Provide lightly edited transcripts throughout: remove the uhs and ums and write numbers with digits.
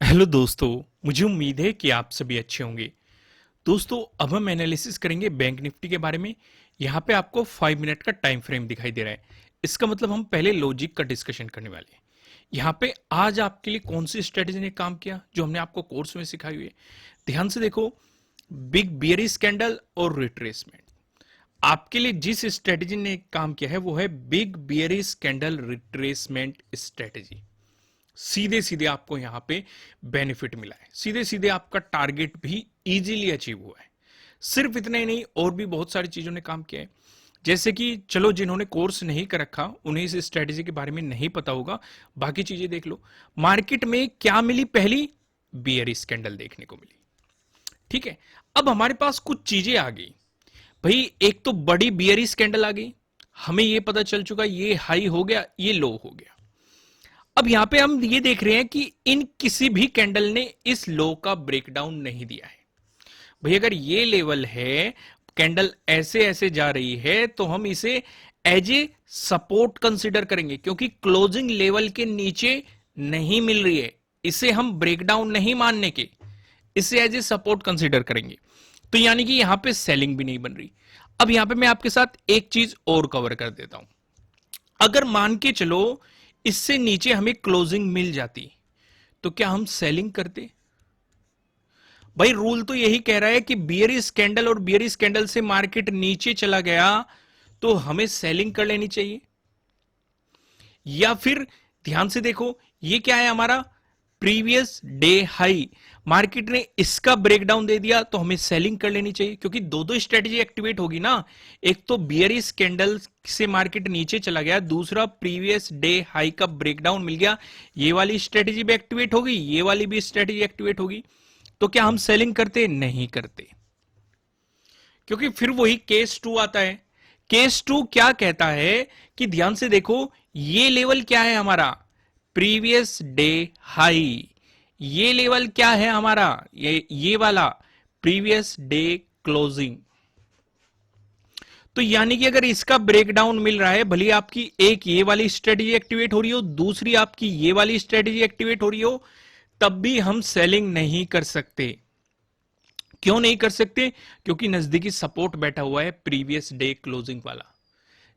Hello दोस्तों। मुझे उम्मीद है कि आप सभी अच्छे होंगे। दोस्तों, अब हम एनालिसिस करेंगे बैंक निफ्टी के बारे में। यहाँ पे आपको 5 मिनट का टाइम फ्रेम दिखाई दे रहा है। इसका मतलब हम पहले लॉजिक का डिस्कशन करने वाले हैं। यहाँ पे आज आपके लिए कौन सी स्ट्रेटेजी ने काम किया जो हमने आपको कोर्स में सिखाई हुई है। ध्यान से देखो, बिग बियरिश कैंडल और रिट्रेसमेंट। आपके लिए जिस स्ट्रेटेजी ने काम किया है वो है big bearish candle retracement strategy. सीधे सीधे आपको यहां पे बेनिफिट मिला है, सीधे सीधे आपका टारगेट भी इजीली अचीव हुआ है। सिर्फ इतना ही नहीं, और भी बहुत सारी चीजों ने काम किया है। जैसे कि चलो, जिन्होंने कोर्स नहीं कर रखा उन्हें इस स्ट्रेटेजी के बारे में नहीं पता होगा, बाकी चीजें देख लो। मार्केट में क्या मिली? पहली बियरिश कैंडल देखने को मिली। ठीक है, अब हमारे पास कुछ चीजें आ गई भाई। एक तो बड़ी बियरिश कैंडल आ गई, हमें यह पता चल चुका ये हाई हो गया, ये लो हो गया। अब यहां पे हम ये देख रहे हैं कि इन किसी भी कैंडल ने इस लो का ब्रेकडाउन नहीं दिया है। भाई अगर ये लेवल है, कैंडल ऐसे ऐसे जा रही है, तो हम इसे एज ए सपोर्ट कंसिडर करेंगे, क्योंकि क्लोजिंग लेवल के नीचे नहीं मिल रही है। इसे हम ब्रेकडाउन नहीं मानने के, इसे एज ए सपोर्ट कंसिडर करेंगे। तो यानी कि यहां पे सेलिंग भी नहीं बन रही। अब यहां पे मैं आपके साथ एक चीज और कवर कर देता हूं। अगर मान के चलो इससे नीचे हमें क्लोजिंग मिल जाती, तो क्या हम सेलिंग करते? भाई रूल तो यही कह रहा है कि बियरिश कैंडल और बियरिश कैंडल से मार्केट नीचे चला गया तो हमें सेलिंग कर लेनी चाहिए। या फिर ध्यान से देखो, ये क्या है हमारा प्रीवियस डे हाई। मार्केट ने इसका ब्रेकडाउन दे दिया तो हमें सेलिंग कर लेनी चाहिए, क्योंकि दो दो स्ट्रेटेजी एक्टिवेट होगी ना। एक तो बियरिश कैंडल से मार्केट नीचे चला गया, दूसरा प्रीवियस डे हाई का ब्रेकडाउन मिल गया। ये वाली स्ट्रेटेजी भी एक्टिवेट होगी, ये वाली भी स्ट्रेटेजी एक्टिवेट होगी। तो क्या हम सेलिंग करते? नहीं करते, क्योंकि फिर वही केस टू आता है। केस टू क्या कहता है कि ध्यान से देखो, ये लेवल क्या है हमारा? Previous day high. ये लेवल क्या है हमारा? ये वाला प्रीवियस डे क्लोजिंग। तो यानी कि अगर इसका ब्रेकडाउन मिल रहा है, भले आपकी एक ये वाली स्ट्रेटेजी एक्टिवेट हो रही हो, दूसरी आपकी ये वाली स्ट्रेटेजी एक्टिवेट हो रही हो, तब भी हम सेलिंग नहीं कर सकते। क्यों नहीं कर सकते? क्योंकि नजदीकी सपोर्ट बैठा हुआ है प्रीवियस डे क्लोजिंग वाला।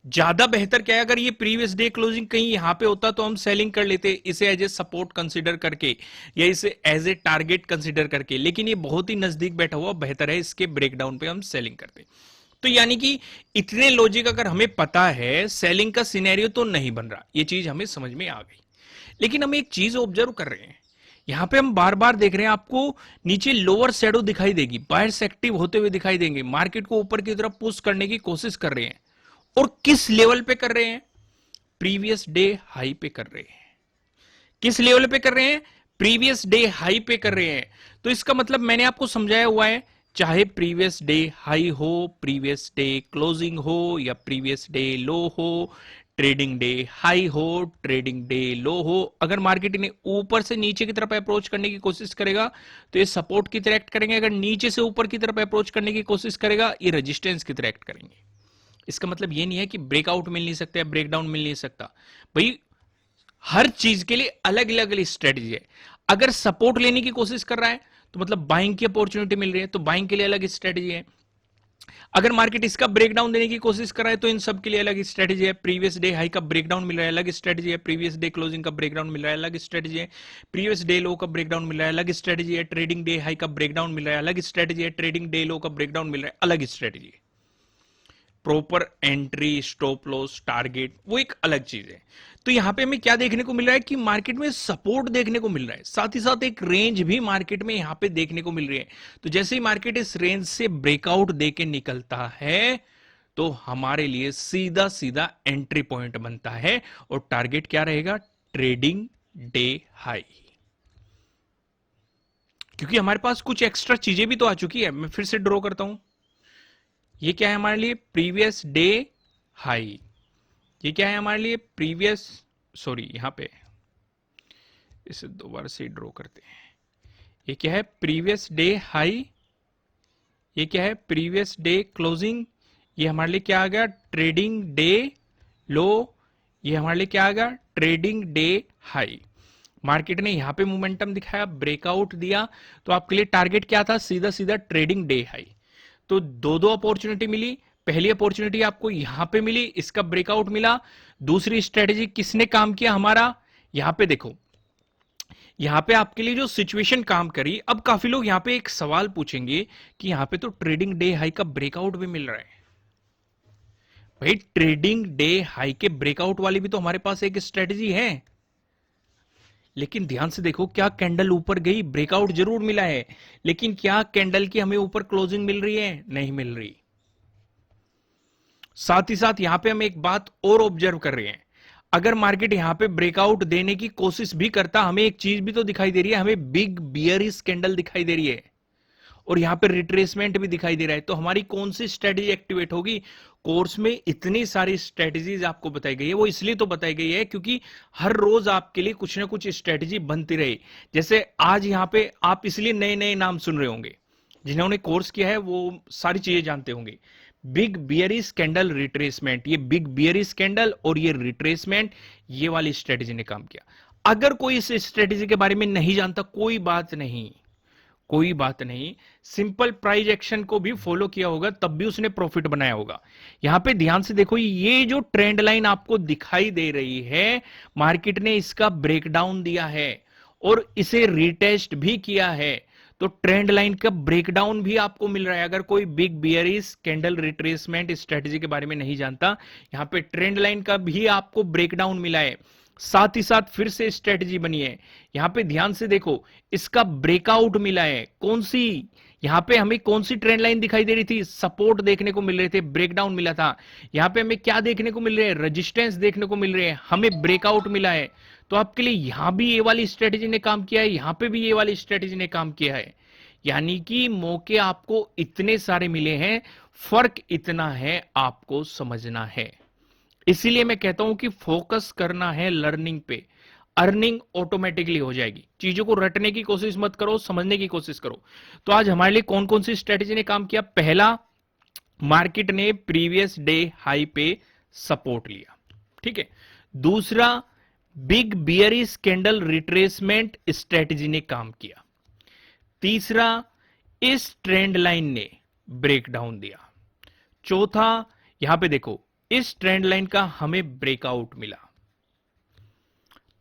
ज्यादा बेहतर क्या है, अगर ये प्रीवियस डे क्लोजिंग कहीं यहां पे होता तो हम सेलिंग कर लेते, इसे एज ए सपोर्ट कंसीडर करके या इसे एज ए टारगेट कंसीडर करके। लेकिन ये बहुत ही नजदीक बैठा हुआ, बेहतर है इसके ब्रेकडाउन पे हम सेलिंग करते। तो यानी कि इतने लॉजिक अगर हमें पता है, सेलिंग का सिनेरियो तो नहीं बन रहा, ये चीज हमें समझ में आ गई। लेकिन हम एक चीज ऑब्जर्व कर रहे हैं, यहां पे हम बार बार देख रहे हैं, आपको नीचे लोअर शैडो दिखाई देगी, बायर्स एक्टिव होते हुए दिखाई देंगे, मार्केट को ऊपर की तरफ पुश करने की कोशिश कर रहे हैं। और किस लेवल पे कर रहे हैं? प्रीवियस डे हाई पे कर रहे हैं। किस लेवल पे कर रहे हैं? प्रीवियस डे हाई पे कर रहे हैं। तो इसका मतलब मैंने आपको समझाया हुआ है, चाहे प्रीवियस डे हाई हो, प्रीवियस डे क्लोजिंग हो, या प्रीवियस डे लो हो, ट्रेडिंग डे हाई हो, ट्रेडिंग डे लो हो, अगर मार्केट ने ऊपर से नीचे की तरफ अप्रोच करने की कोशिश करेगा तो ये सपोर्ट की तरह एक्ट करेंगे, अगर नीचे से ऊपर की तरफ अप्रोच करने की कोशिश करेगा ये रेजिस्टेंस की तरह एक्ट करेंगे। इसका मतलब ये नहीं है कि ब्रेकआउट मिल नहीं सकता, ब्रेकडाउन मिल नहीं सकता। भाई हर चीज के लिए अलग अलग स्ट्रेटेजी है। अगर सपोर्ट लेने की कोशिश कर रहा है तो मतलब बाइंग की अपॉर्चुनिटी मिल रही है, तो बाइंग के लिए अलग स्ट्रेटेजी है। अगर मार्केट इसका ब्रेकडाउन देने की कोशिश कर रहा है तो इन सब के लिए अलग स्ट्रेटेजी है। प्रीवियस डे हाई का ब्रेकडाउन मिल रहा है, अलग स्ट्रेटेजी है। प्रीवियस डे क्लोजिंग का ब्रेकडाउन मिल रहा है, अलग स्ट्रेटेजी है। प्रीवियस डे लो का ब्रेकडाउन मिल रहा है, अलग स्ट्रेटेजी है। ट्रेडिंग डे हाई का ब्रेकडाउन मिल रहा है, अलग स्ट्रेटेजी है। ट्रेडिंग डे लो का ब्रेकडाउन मिल रहा है, अलग स्ट्रेटेजी है। Proper entry, stop loss, target, वो एक अलग चीज है। तो यहां पे हमें क्या देखने को मिल रहा है कि मार्केट में सपोर्ट देखने को मिल रहा है, साथ ही साथ एक रेंज भी मार्केट में यहां पे देखने को मिल रही है। तो जैसे ही मार्केट इस रेंज से ब्रेकआउट देके निकलता है तो हमारे लिए सीधा सीधा एंट्री पॉइंट बनता है, और टारगेट क्या रहेगा? Trading day high. क्योंकि हमारे पास कुछ एक्स्ट्रा चीजें भी तो आ चुकी है। मैं फिर से ड्रॉ करता हूं, ये क्या है हमारे लिए? Previous day high. ये क्या है हमारे लिए? प्रीवियस, सॉरी यहां पे इसे दोबारा से ड्रॉ करते हैं। ये क्या है? Previous day high. ये क्या है? Previous day closing. ये हमारे लिए क्या आ गया? ट्रेडिंग डे लो। ये हमारे लिए क्या आ गया? Trading day high. मार्केट ने यहां पे मोमेंटम दिखाया, ब्रेकआउट दिया, तो आपके लिए टारगेट क्या था? सीधा सीधा ट्रेडिंग डे हाई। तो दो दो अपॉर्चुनिटी मिली। पहली अपॉर्चुनिटी आपको यहां पे मिली, इसका ब्रेकआउट मिला। दूसरी स्ट्रेटेजी किसने काम किया हमारा? यहां पे देखो, यहां पे आपके लिए जो सिचुएशन काम करी। अब काफी लोग यहां पे एक सवाल पूछेंगे कि यहां पे तो ट्रेडिंग डे हाई का ब्रेकआउट भी मिल रहा है। भाई ट्रेडिंग डे हाई के ब्रेकआउट वाली भी तो हमारे पास एक स्ट्रेटेजी है, लेकिन ध्यान से देखो, क्या कैंडल ऊपर गई? ब्रेकआउट जरूर मिला है, लेकिन क्या कैंडल की हमें ऊपर क्लोजिंग मिल रही है? नहीं मिल रही। साथ ही साथ यहां पे हम एक बात और ऑब्जर्व कर रहे हैं, अगर मार्केट यहां पे ब्रेकआउट देने की कोशिश भी करता, हमें एक चीज भी तो दिखाई दे रही है, हमें बिग बियरिश कैंडल दिखाई दे रही है और यहां पे रिट्रेसमेंट भी दिखाई दे रहा है। तो हमारी कौन सी स्ट्रेटेजी एक्टिवेट होगी? कोर्स में इतनी सारी स्ट्रेटेजीज आपको बताई गई है, वो इसलिए तो बताई गई है क्योंकि हर रोज आपके लिए कुछ ना कुछ स्ट्रेटेजी बनती रहे। जैसे आज यहां पे आप इसलिए नए नए नाम सुन रहे होंगे, जिन्होंने कोर्स किया है वो सारी चीजें जानते होंगे। बिग बियरिश कैंडल रिट्रेसमेंट, ये बिग बियरिश कैंडल और ये रिट्रेसमेंट, ये वाली स्ट्रेटेजी ने काम किया। अगर कोई इस स्ट्रेटेजी के बारे में नहीं जानता, कोई बात नहीं, कोई बात नहीं, सिंपल प्राइस एक्शन को भी फॉलो किया होगा तब भी उसने प्रॉफिट बनाया होगा। यहां पे ध्यान से देखो, ये जो ट्रेंड लाइन आपको दिखाई दे रही है, मार्केट ने इसका ब्रेकडाउन दिया है और इसे रिटेस्ट भी किया है। तो ट्रेंड लाइन का ब्रेकडाउन भी आपको मिल रहा है। अगर कोई big bearish candle retracement strategy के बारे में नहीं जानता, यहां पे ट्रेंड लाइन का भी आपको ब्रेकडाउन मिला है। साथ ही साथ फिर से स्ट्रेटेजी बनी है। यहां पे ध्यान से देखो, इसका ब्रेकआउट मिला है। कौन सी? यहां पे हमें कौन सी ट्रेंड लाइन दिखाई दे रही थी? सपोर्ट देखने को मिल रहे थे, ब्रेकडाउन मिला था। यहां पे हमें क्या देखने को मिल रहे हैं? रेजिस्टेंस देखने को मिल रहे हैं, हमें ब्रेकआउट मिला है। तो आपके लिए यहां भी ये वाली स्ट्रेटेजी ने काम किया है, यहां पे भी ये वाली स्ट्रेटेजी ने काम किया है। यानी कि मौके आपको इतने सारे मिले हैं, फर्क इतना है, आपको समझना है। इसीलिए मैं कहता हूं कि फोकस करना है लर्निंग पे, अर्निंग ऑटोमेटिकली हो जाएगी। चीजों को रटने की कोशिश मत करो, समझने की कोशिश करो। तो आज हमारे लिए कौन कौन सी स्ट्रेटेजी ने काम किया? पहला, मार्केट ने प्रीवियस डे हाई पे सपोर्ट लिया, ठीक है। दूसरा, big bearish candle retracement strategy ने काम किया। तीसरा, इस ट्रेंड लाइन ने ब्रेकडाउन दिया। चौथा, यहां पे देखो, इस ट्रेंड लाइन का हमें ब्रेकआउट मिला।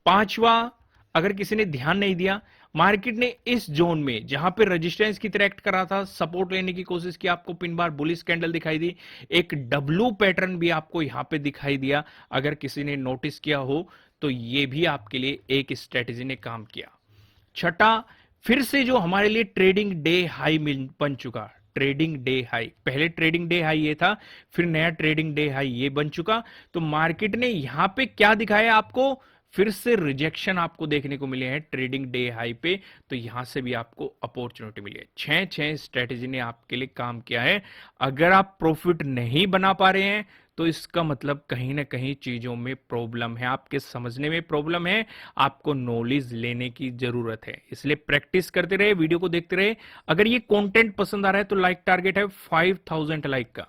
पांचवा, अगर किसी ने ध्यान नहीं दिया, मार्केट ने इस जोन में जहां पे रेजिस्टेंस की तरह एक्ट कर रहा था, सपोर्ट लेने की कोशिश की, आपको पिन बार बुलिश कैंडल दिखाई दी, एक डब्लू पैटर्न भी आपको यहां पे दिखाई दिया। अगर किसी ने नोटिस किया हो तो ये भी आपके लिए एक स्ट्रेटेजी ने काम किया। छठा, फिर से जो हमारे लिए ट्रेडिंग डे हाई बन चुका, ट्रेडिंग डे हाई, पहले ट्रेडिंग डे हाई ये था, फिर नया ट्रेडिंग डे हाई ये बन चुका। तो मार्केट ने यहां पे क्या दिखाया आपको? फिर से रिजेक्शन आपको देखने को मिले हैं ट्रेडिंग डे हाई पे। तो यहां से भी आपको अपॉर्चुनिटी मिली है। छह छह स्ट्रेटेजी ने आपके लिए काम किया है। अगर आप प्रॉफिट नहीं बना पा रहे हैं तो इसका मतलब कहीं ना कहीं चीजों में प्रॉब्लम है, आपके समझने में प्रॉब्लम है, आपको नॉलेज लेने की जरूरत है। इसलिए प्रैक्टिस करते रहे, वीडियो को देखते रहे। अगर ये कंटेंट पसंद आ रहा है तो लाइक टारगेट है 5000 लाइक का।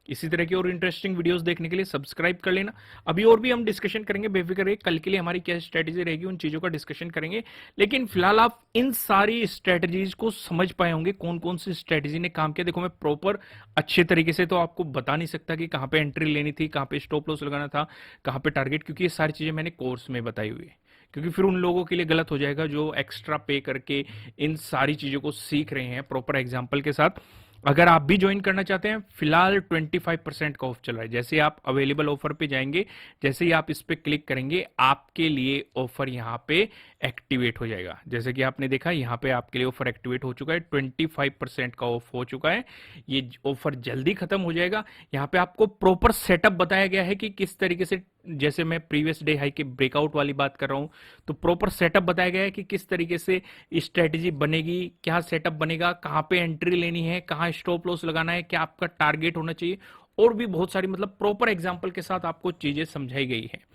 इसी तरह की और इंटरेस्टिंग वीडियोस देखने के लिए सब्सक्राइब कर लेना। अभी और भी हम डिस्कशन करेंगे, बेफिक्र रहिए, कल के लिए हमारी क्या स्ट्रेटेजी रहेगी उन चीजों का डिस्कशन करेंगे। लेकिन फिलहाल आप इन सारी स्ट्रेटेजीज को समझ पाए होंगे, कौन कौन सी स्ट्रेटेजी ने काम किया। देखो, मैं प्रॉपर अच्छे तरीके से तो आपको बता नहीं सकता कि कहां पे एंट्री लेनी थी, कहां पे स्टॉप लॉस लगाना था, कहां पे टारगेट, क्योंकि ये सारी चीजें मैंने कोर्स में बताई हुई है। क्योंकि फिर उन लोगों के लिए गलत हो जाएगा जो एक्स्ट्रा पे करके इन सारी चीजों को सीख रहे हैं प्रॉपर एग्जाम्पल के साथ। अगर आप भी ज्वाइन करना चाहते हैं, फिलहाल 25% का ऑफ चल रहा है। जैसे आप अवेलेबल ऑफर पे जाएंगे, जैसे ही आप इस पे क्लिक करेंगे, आपके लिए ऑफर यहां पे एक्टिवेट हो जाएगा। जैसे कि आपने देखा, यहां पे आपके लिए ऑफर एक्टिवेट हो चुका है, 25% का ऑफ हो चुका है। ये ऑफर जल्दी खत्म हो जाएगा। यहां पे आपको प्रॉपर सेटअप बताया गया है कि किस तरीके से, जैसे मैं प्रीवियस डे हाई के ब्रेकआउट वाली बात कर रहा हूं, तो प्रॉपर सेटअप बताया गया है कि किस तरीके से स्ट्रेटेजी बनेगी, क्या सेटअप बनेगा, कहां पे एंट्री लेनी है, कहां स्टॉप लॉस लगाना है, क्या आपका टारगेट होना चाहिए, और भी बहुत सारी, मतलब प्रॉपर एग्जांपल के साथ आपको चीजें समझाई गई है।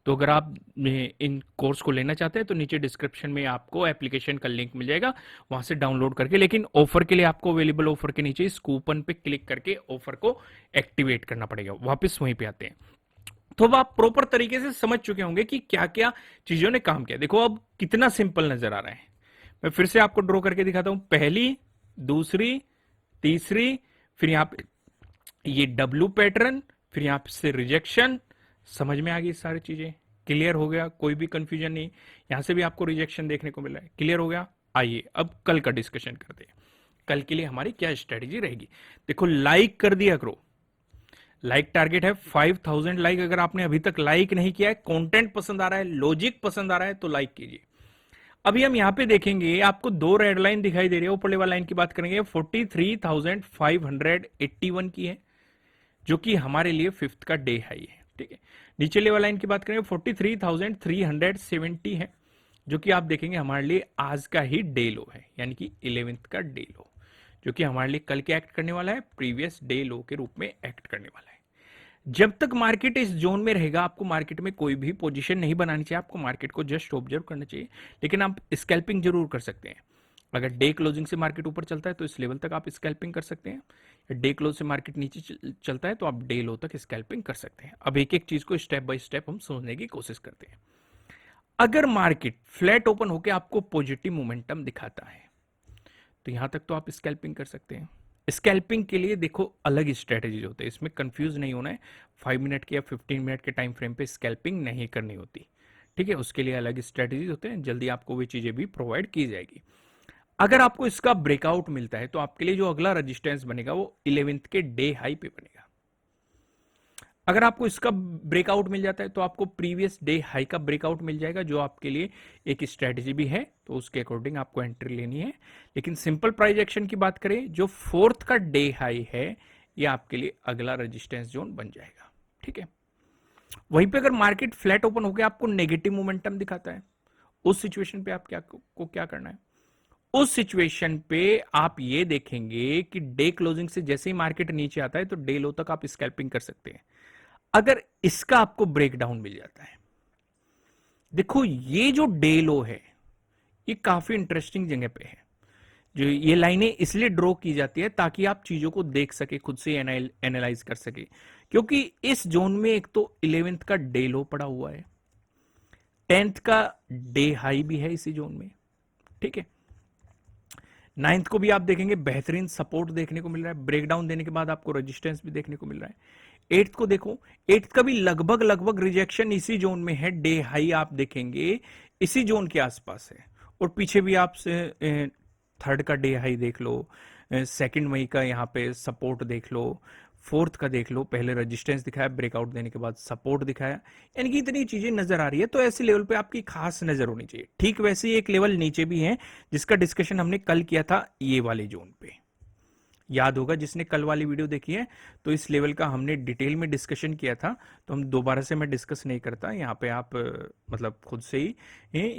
तो अगर आप इन कोर्स को लेना चाहते हैं तो नीचे डिस्क्रिप्शन में आपको एप्लीकेशन का लिंक मिल जाएगा, वहां से डाउनलोड करके। लेकिन ऑफर के लिए आपको अवेलेबल ऑफर के नीचे इस कूपन पे क्लिक करके ऑफर को एक्टिवेट करना पड़ेगा। वापस वहीं पे आते हैं। तो अब आप प्रॉपर तरीके से समझ चुके होंगे कि क्या क्या चीजों ने काम किया। देखो अब कितना सिंपल नजर आ रहा है। मैं फिर से आपको ड्रॉ करके दिखाता हूं। पहली, दूसरी, तीसरी, फिर यहां पे ये डब्लू पैटर्न, फिर यहां से रिजेक्शन। समझ में आ गई सारी चीजें? क्लियर हो गया? कोई भी कंफ्यूजन नहीं? यहां से भी आपको रिजेक्शन देखने को मिला है। क्लियर हो गया? आइए अब कल का डिस्कशन करते हैं। कल के लिए हमारी क्या स्ट्रेटेजी रहेगी। देखो लाइक कर दिया करो। लाइक टारगेट है 5000 लाइक। अगर आपने अभी तक लाइक नहीं किया है, कंटेंट पसंद आ रहा है, लॉजिक पसंद आ रहा है, तो लाइक कीजिए। अभी हम यहां पे देखेंगे, आपको दो रेड लाइन दिखाई दे रही है। ऊपर वाली लाइन की बात करेंगे, 43,581 की है, जो कि हमारे लिए फिफ्थ का डे हाई है। ठीक है। नीचे लेवल लाइन की बात करेंगे, 43,370 है, जो कि आप देखेंगे हमारे लिए आज का ही डे लो है, यानी कि 11th का डे लो, जो कि हमारे लिए कल के एक्ट करने वाला है, प्रीवियस डे लो के रूप में एक्ट करने वाला है। जब तक मार्केट इस जोन में रहेगा, आपको मार्केट में कोई भी पोजीशन नहीं बनानी चाहिए। आपको मार्केट को जस्ट ऑब्जर्व करना चाहिए, लेकिन आप स्कैल्पिंग जरूर कर सकते हैं। अगर डे क्लोजिंग से मार्केट ऊपर चलता है तो इस लेवल तक आप स्कैल्पिंग कर सकते हैं। डे क्लोज से मार्केट नीचे चलता है तो आप डे लो तक स्कैल्पिंग कर सकते हैं। अब एक एक चीज को स्टेप बाय स्टेप हम समझने की कोशिश करते हैं। अगर मार्केट फ्लैट ओपन होकर आपको पॉजिटिव मोमेंटम दिखाता है, तो यहां तक तो आप स्कैल्पिंग कर सकते हैं। स्कैल्पिंग के लिए देखो अलग स्ट्रेटेजीज होते हैं, इसमें कंफ्यूज नहीं होना है। 5 मिनट के या 15 मिनट के टाइम फ्रेम पे स्कैल्पिंग नहीं करनी होती। ठीक है, उसके लिए अलग स्ट्रेटेजीज होते हैं, जल्दी आपको वे चीजें भी प्रोवाइड की जाएगी। अगर आपको इसका ब्रेकआउट मिलता है तो आपके लिए जो अगला रेजिस्टेंस बनेगा वो 11th के डे हाई पे बनेगा। अगर आपको इसका ब्रेकआउट मिल जाता है तो आपको प्रीवियस डे हाई का ब्रेकआउट मिल जाएगा, जो आपके लिए एक स्ट्रेटजी भी है, तो उसके अकॉर्डिंग आपको एंट्री लेनी है। लेकिन सिंपल प्राइस एक्शन की बात करें, जो 4th का डे हाई है, ये आपके लिए अगला रेजिस्टेंस जोन बन जाएगा। ठीक है। वहीं पे अगर मार्केट फ्लैट ओपन होकर आपको नेगेटिव मोमेंटम दिखाता है, उस सिचुएशन पे आप क्या करना है? उस सिचुएशन पे आप ये देखेंगे कि डे क्लोजिंग से जैसे ही मार्केट नीचे आता है तो डे लो तक आप स्कैल्पिंग कर सकते हैं। अगर इसका आपको ब्रेकडाउन मिल जाता है, देखो ये जो डे लो है, ये काफी इंटरेस्टिंग जगह पे है। जो ये लाइनें इसलिए ड्रॉ की जाती है ताकि आप चीजों को देख सके, खुद से एनालाइज कर सके, क्योंकि इस जोन में एक तो 11th का डे लो पड़ा हुआ है, 10th का डे हाई भी है इसी जोन में। ठीक है। 9th को भी आप देखेंगे बेहतरीन सपोर्ट देखने को मिल रहा है, ब्रेकडाउन देने के बाद आपको रेजिस्टेंस भी देखने को मिल रहा है। 8th को देखो, 8th का भी लगभग लगभग रिजेक्शन इसी जोन में है, डे हाई आप देखेंगे इसी जोन के आसपास है। और पीछे भी आप 3rd का डे हाई देख लो, 2 मई का यहाँ पे सपोर्ट देख लो, 4th का देख लो, पहले रेजिस्टेंस दिखाया, ब्रेकआउट देने के बाद सपोर्ट दिखाया, यानी कि इतनी चीजें नजर आ रही है। तो ऐसे लेवल पे आपकी खास नजर होनी चाहिए। ठीक वैसे ही एक लेवल नीचे भी है, जिसका डिस्कशन हमने कल किया था, ये वाले जोन पे याद होगा जिसने कल वाली वीडियो देखी है, तो इस लेवल का हमने डिटेल में डिस्कशन किया था। तो हम दोबारा से मैं डिस्कस नहीं करता, यहाँ पे आप मतलब खुद से ही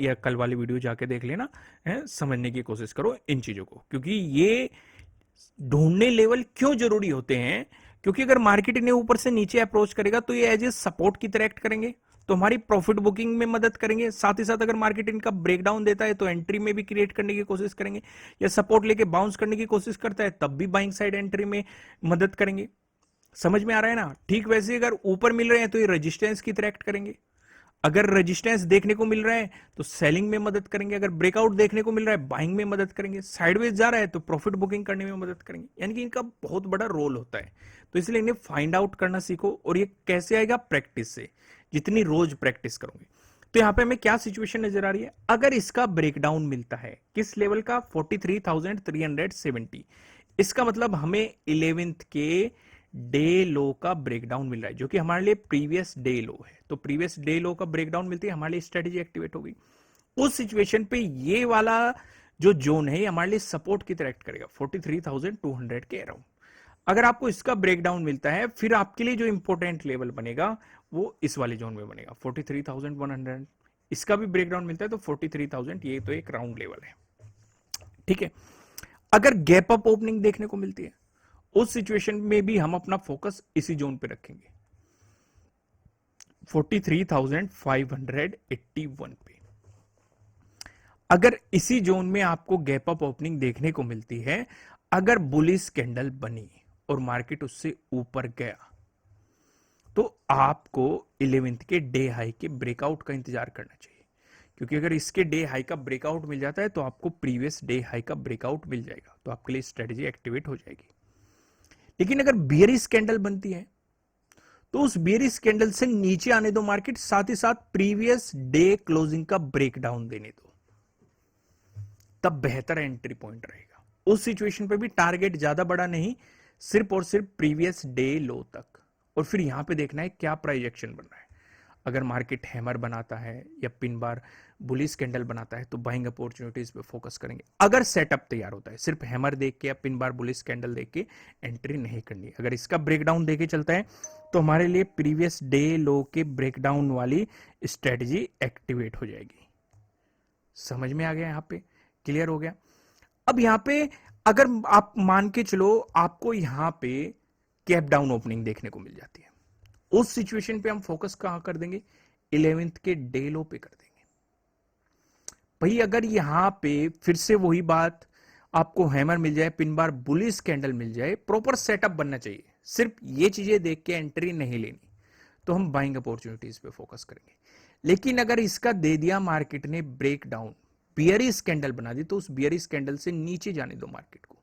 या कल वाली वीडियो जाके देख लेना, समझने की कोशिश करो इन चीजों को, क्योंकि ये ढूंढने लेवल क्यों जरूरी होते हैं। क्योंकि अगर मार्केट इन्हें ऊपर से नीचे अप्रोच करेगा तो ये एज ए सपोर्ट की तरह एक्ट करेंगे, तो हमारी प्रॉफिट बुकिंग में मदद करेंगे। साथ ही साथ अगर मार्केट इनका ब्रेकडाउन देता है तो एंट्री में भी क्रिएट करने की कोशिश करेंगे, या सपोर्ट लेके बाउंस करने की कोशिश करता है तब भी बाइंग साइड एंट्री में मदद करेंगे। समझ में आ रहा है ना? ठीक वैसे अगर ऊपर मिल रहे हैं तो ये रेजिस्टेंस की तरह एक्ट करेंगे। अगर रेजिस्टेंस देखने को मिल रहा है तो सेलिंग में मदद करेंगे, अगर ब्रेकआउट देखने को मिल रहा है बाइंग में मदद करेंगे, साइडवेज जा रहा है तो प्रॉफिट बुकिंग करने में मदद करेंगे। यानी कि इनका बहुत बड़ा रोल होता है। तो इसलिए इन्हें फाइंड आउट करना सीखो, और ये कैसे आएगा? प्रैक्टिस से, जितनी रोज प्रैक्टिस करोगे। तो यहां पे हमें क्या सिचुएशन नजर आ रही है? अगर इसका ब्रेकडाउन मिलता है किस लेवल का? 43,370, इसका मतलब हमें 11th के डे लो का ब्रेकडाउन मिल रहा है, जो कि हमारे लिए प्रीवियस डे लो है। तो प्रीवियस डे लो का ब्रेकडाउन मिलती है, हमारे लिए स्ट्रेटेजी एक्टिवेट होगी। उस सिचुएशन पे ये वाला जो जोन है, ये हमारे लिए सपोर्ट की तरह एक्ट करेगा, 43,200 के अराउंड। अगर आपको इसका ब्रेकडाउन मिलता है, फिर आपके लिए जो इंपॉर्टेंट लेवल बनेगा वो इस वाले जोन में बनेगा, 43,100। इसका भी ब्रेकडाउन मिलता है तो 43,000, ये तो एक राउंड लेवल है। ठीक है। अगर गैप अप ओपनिंग देखने को मिलती है, उस सिचुएशन में भी हम अपना फोकस इसी जोन पे रखेंगे, 43,581 पे। अगर इसी जोन में आपको गैप अप ओपनिंग देखने को मिलती है, अगर बुलिश कैंडल बनी और मार्केट उससे ऊपर गया, तो आपको 11th के डे हाई के ब्रेकआउट का इंतजार करना चाहिए, क्योंकि अगर इसके डे हाई का ब्रेकआउट मिल जाता है तो आपको प्रीवियस डे हाई का ब्रेकआउट मिल जाएगा, तो आपके लिए स्ट्रेटेजी एक्टिवेट हो जाएगी। लेकिन अगर बियरिश कैंडल बनती है तो उस बियरिश कैंडल से नीचे आने दो मार्केट, साथ ही साथ प्रीवियस डे क्लोजिंग का ब्रेकडाउन देने दो, तब बेहतर एंट्री पॉइंट रहेगा। उस सिचुएशन पे भी टारगेट ज्यादा बड़ा नहीं, सिर्फ और सिर्फ प्रीवियस डे लो तक, और फिर यहां पे देखना है क्या प्राइस एक्शन बन रहा है। अगर मार्केट हैमर बनाता है या पिन बार बुलिश कैंडल बनाता है तो बाइंग अपॉर्चुनिटीज पे फोकस करेंगे। अगर सेटअप तैयार होता है, सिर्फ हैमर देख के या पिन बार बुलिश कैंडल देख के एंट्री नहीं करनी। अगर इसका ब्रेकडाउन देके चलता है तो हमारे लिए प्रीवियस डे लो के ब्रेकडाउन वाली स्ट्रेटजी एक्टिवेट हो जाएगी। समझ में आ गया? यहां पे क्लियर हो गया। अब यहां पे अगर आप मान के चलो आपको यहां पे कैप डाउन ओपनिंग देखने को मिल जाती है, उस सिचुएशन पे हम फोकस कहां कर देंगे? 11th के डे लो पे कर देंगे। भाई अगर यहां पे फिर से वही बात, आपको हैमर मिल जाए, पिन बार बुलिश कैंडल मिल जाए, प्रॉपर सेटअप बनना चाहिए, सिर्फ ये चीजें देख के एंट्री नहीं लेनी, तो हम बाइंग अपॉर्चुनिटीज पे फोकस करेंगे। लेकिन अगर इसका दे दिया मार्केट ने ब्रेक डाउन, बियरिश कैंडल बना दी, तो उस बियरिश कैंडल से नीचे जाने दो मार्केट को,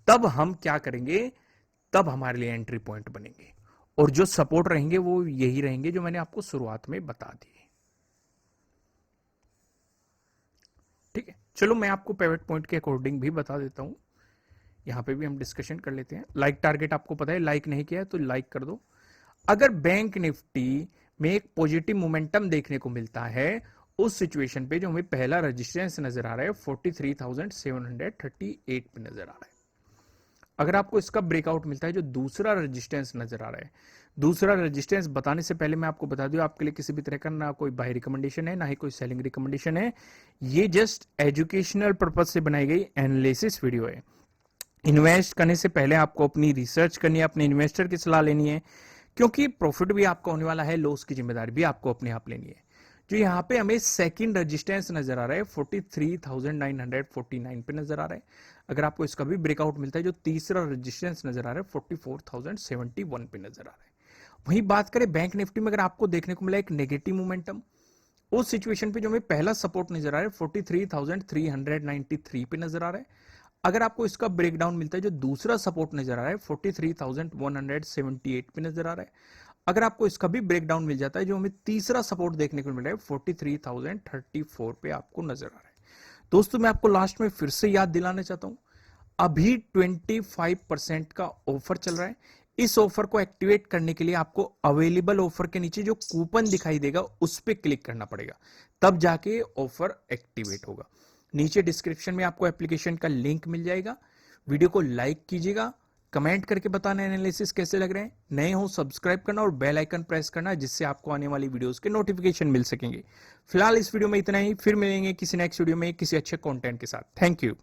तब हम क्या करेंगे? तब हमारे लिए एंट्री पॉइंट बनेंगे, और जो सपोर्ट रहेंगे वो यही रहेंगे जो मैंने आपको शुरुआत में बता दिए। ठीक है, चलो मैं आपको पिवट पॉइंट के अकॉर्डिंग भी बता देता हूं, यहां पे भी हम डिस्कशन कर लेते हैं। लाइक टारगेट आपको पता है, लाइक नहीं किया है तो लाइक कर दो। अगर बैंक निफ्टी में एक पॉजिटिव मोमेंटम देखने को मिलता है, उस सिचुएशन पे जो हमें पहला रेजिस्टेंस नजर आ रहा है 43,738 पे नजर आ रहा है। अगर आपको इसका ब्रेकआउट मिलता है, जो दूसरा रेजिस्टेंस नजर आ रहा है, दूसरा रेजिस्टेंस बताने से पहले मैं आपको बता दूं, आपके लिए किसी भी तरह का ना कोई बाय रिकमेंडेशन है, ना ही कोई सेलिंग रिकमेंडेशन है। ये जस्ट एजुकेशनल पर्पज से बनाई गई एनालिसिस वीडियो है। इन्वेस्ट करने से पहले आपको अपनी रिसर्च करनी है, अपने इन्वेस्टर की सलाह लेनी है, क्योंकि प्रॉफिट भी आपका होने वाला है, लॉस की जिम्मेदारी भी आपको अपने आप लेनी है। जो यहाँ पे हमें सेकंड रेजिस्टेंस नजर आ रहा है 43,949 पे नजर आ रहा है। अगर आपको इसका भी ब्रेकआउट मिलता है, जो तीसरा रेजिस्टेंस नजर आ रहा है 44,071 पे नजर आ रहा है। वहीं बात करें बैंक निफ्टी में, अगर आपको देखने को मिला एक नेगेटिव मोमेंटम, उस सिचुएशन पे जो हमें पहला सपोर्ट नजर आ रहा है 43,393 पे नजर आ रहा है। अगर आपको इसका ब्रेकडाउन मिलता है, जो दूसरा सपोर्ट नजर आ रहा है 43,178 पे नजर आ रहा है। अगर आपको इसका भी ब्रेकडाउन मिल जाता है, जो हमें तीसरा सपोर्ट देखने को मिल रहा है 43,034 पे आपको नजर आ रहा है। दोस्तों मैं आपको लास्ट में फिर से याद दिलाना चाहता हूं, अभी 25% का ऑफर चल रहा है। इस ऑफर को एक्टिवेट करने के लिए आपको अवेलेबल ऑफर के नीचे जो कूपन दिखाई देगा उस पर क्लिक करना पड़ेगा, तब जाके ऑफर एक्टिवेट होगा। नीचे डिस्क्रिप्शन में आपको एप्लीकेशन का लिंक मिल जाएगा। वीडियो को लाइक कीजिएगा, कमेंट करके बताना एनालिसिस कैसे लग रहे हैं। नए हो सब्सक्राइब करना और बेल आइकन प्रेस करना, जिससे आपको आने वाली वीडियोस के नोटिफिकेशन मिल सकेंगे। फिलहाल इस वीडियो में इतना ही, फिर मिलेंगे किसी नेक्स्ट वीडियो में किसी अच्छे कंटेंट के साथ। Thank you.